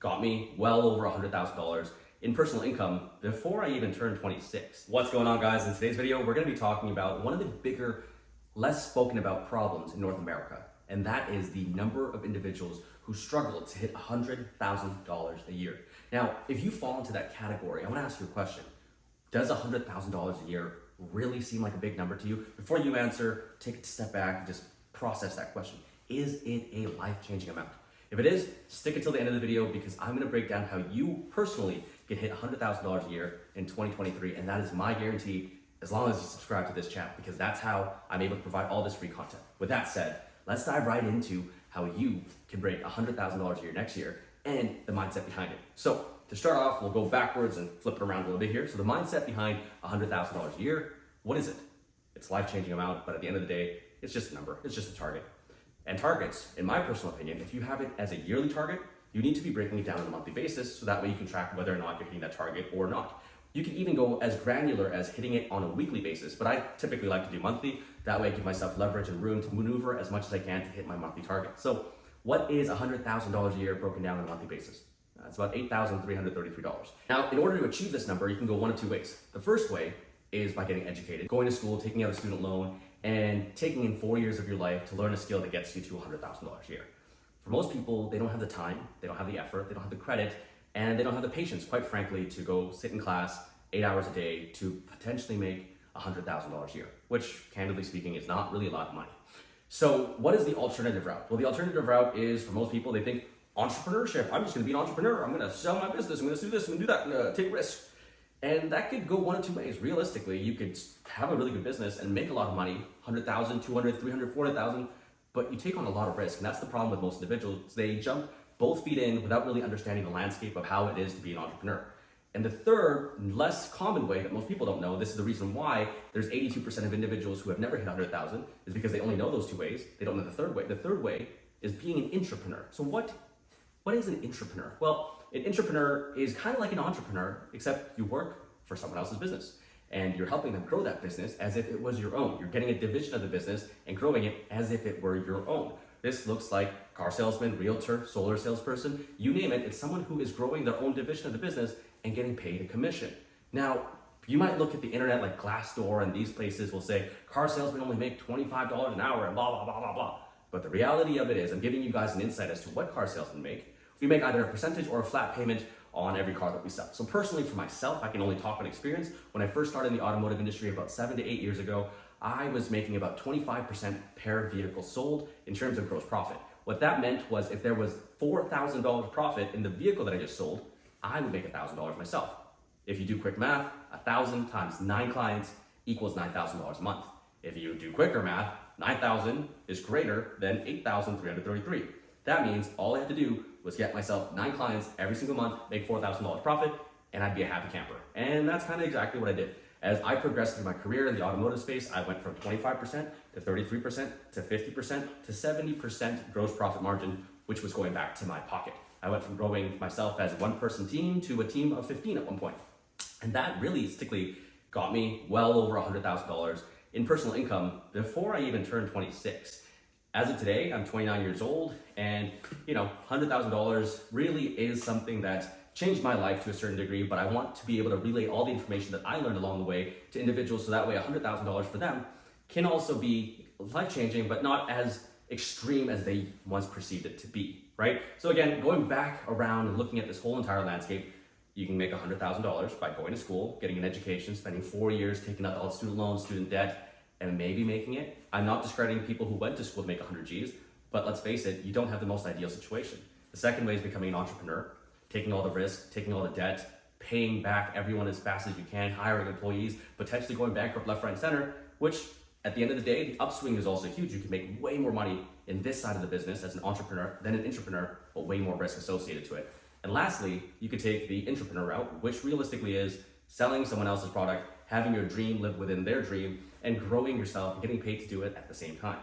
got me well over $100,000 in personal income before I even turned 26. What's going on, guys? In today's video, we're going to be talking about one of the bigger, less spoken about problems in North America, and that is the number of individuals who struggle to hit $100,000 a year. Now, if you fall into that category, I want to ask you a question. Does $100,000 a year really seem like a big number to you? Before you answer, take a step back and just process that question. Is it a life-changing amount? If it is, stick it till the end of the video because I'm going to break down how you personally can hit $100,000 a year in 2023, and that is my guarantee as long as you subscribe to this channel, because that's how I'm able to provide all this free content. With that said, let's dive right into how you can break $100,000 a year next year and the mindset behind it. So to start off, we'll go backwards and flip it around a little bit here. So the mindset behind $100,000 a year, what is it? It's a life-changing amount, but at the end of the day, it's just a number, it's just a target. And targets, in my personal opinion, if you have it as a yearly target, you need to be breaking it down on a monthly basis so that way you can track whether or not you're hitting that target or not. You can even go as granular as hitting it on a weekly basis, but I typically like to do monthly. That way I give myself leverage and room to maneuver as much as I can to hit my monthly target. So what is $100,000 a year broken down on a monthly basis? It's about $8,333. Now, in order to achieve this number, you can go one of two ways. The first way is by getting educated, going to school, taking out a student loan, and taking in 4 years of your life to learn a skill that gets you to $100,000 a year. For most people, they don't have the time, they don't have the effort, they don't have the credit, and they don't have the patience, quite frankly, to go sit in class 8 hours a day to potentially make $100,000 a year, which, candidly speaking, is not really a lot of money. So what is the alternative route? Well, the alternative route is, for most people, they think entrepreneurship. I'm just gonna be an entrepreneur. I'm gonna sell my business. I'm gonna do this, I'm gonna do that, I'm gonna take risks. And that could go one of two ways. Realistically, you could have a really good business and make a lot of money, 100,000, 200, 300, 400,000, but you take on a lot of risk. And that's the problem with most individuals. They jump both feet in without really understanding the landscape of how it is to be an entrepreneur. And the third, less common way that most people don't know, this is the reason why there's 82% of individuals who have never hit 100,000, is because they only know those two ways. They don't know the third way. The third way is being an intrapreneur. So what is an intrapreneur? Well, an intrapreneur is kind of like an entrepreneur, except you work for someone else's business and you're helping them grow that business as if it was your own. You're getting a division of the business and growing it as if it were your own. This looks like car salesman, realtor, solar salesperson, you name it. It's someone who is growing their own division of the business and getting paid a commission. Now, you might look at the internet like Glassdoor, and these places will say car salesmen only make $25 an hour and blah, blah, blah, blah, blah. But the reality of it is, I'm giving you guys an insight as to what car salesmen make. We make either a percentage or a flat payment on every car that we sell. So personally, for myself, I can only talk on experience. When I first started in the automotive industry about 7 to 8 years ago, I was making about 25% per vehicle sold in terms of gross profit. What that meant was if there was $4,000 profit in the vehicle that I just sold, I would make $1,000 myself. If you do quick math, 1,000 times 9 clients equals $9,000 a month. If you do quicker math, 9,000 is greater than 8,333. That means all I had to do was get myself 9 clients every single month, make $4,000 profit, and I'd be a happy camper. And that's kind of exactly what I did. As I progressed through my career in the automotive space, I went from 25% to 33% to 50% to 70% gross profit margin, which was going back to my pocket. I went from growing myself as a one-person team to a team of 15 at one point. And that realistically got me well over $100,000 in personal income before I even turned 26. As of today, I'm 29 years old, and $100,000 really is something that changed my life to a certain degree, but I want to be able to relay all the information that I learned along the way to individuals so that way $100,000 for them can also be life-changing, but not as extreme as they once perceived it to be, right? So again, going back around and looking at this whole entire landscape, you can make $100,000 by going to school, getting an education, spending 4 years taking out all the student loans, student debt, and maybe making it. I'm not discrediting people who went to school to make 100 G's, but let's face it, you don't have the most ideal situation. The second way is becoming an entrepreneur, taking all the risk, taking all the debt, paying back everyone as fast as you can, hiring employees, potentially going bankrupt left, right, and center, which at the end of the day, the upswing is also huge. You can make way more money in this side of the business as an entrepreneur than an intrapreneur, but way more risk associated to it. And lastly, you could take the intrapreneur route, which realistically is selling someone else's product, having your dream live within their dream, and growing yourself and getting paid to do it at the same time.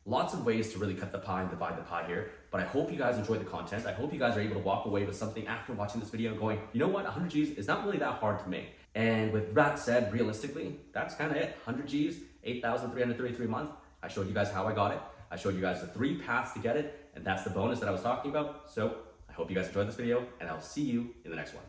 Lots of ways to really cut the pie and divide the pie here, but I hope you guys enjoyed the content. I hope you guys are able to walk away with something after watching this video going, you know what, 100 G's is not really that hard to make. And with that said, realistically, that's kind of it. 100 G's, 8,333 a month. I showed you guys how I got it. I showed you guys the 3 paths to get it, and that's the bonus that I was talking about. So I hope you guys enjoyed this video, and I'll see you in the next one.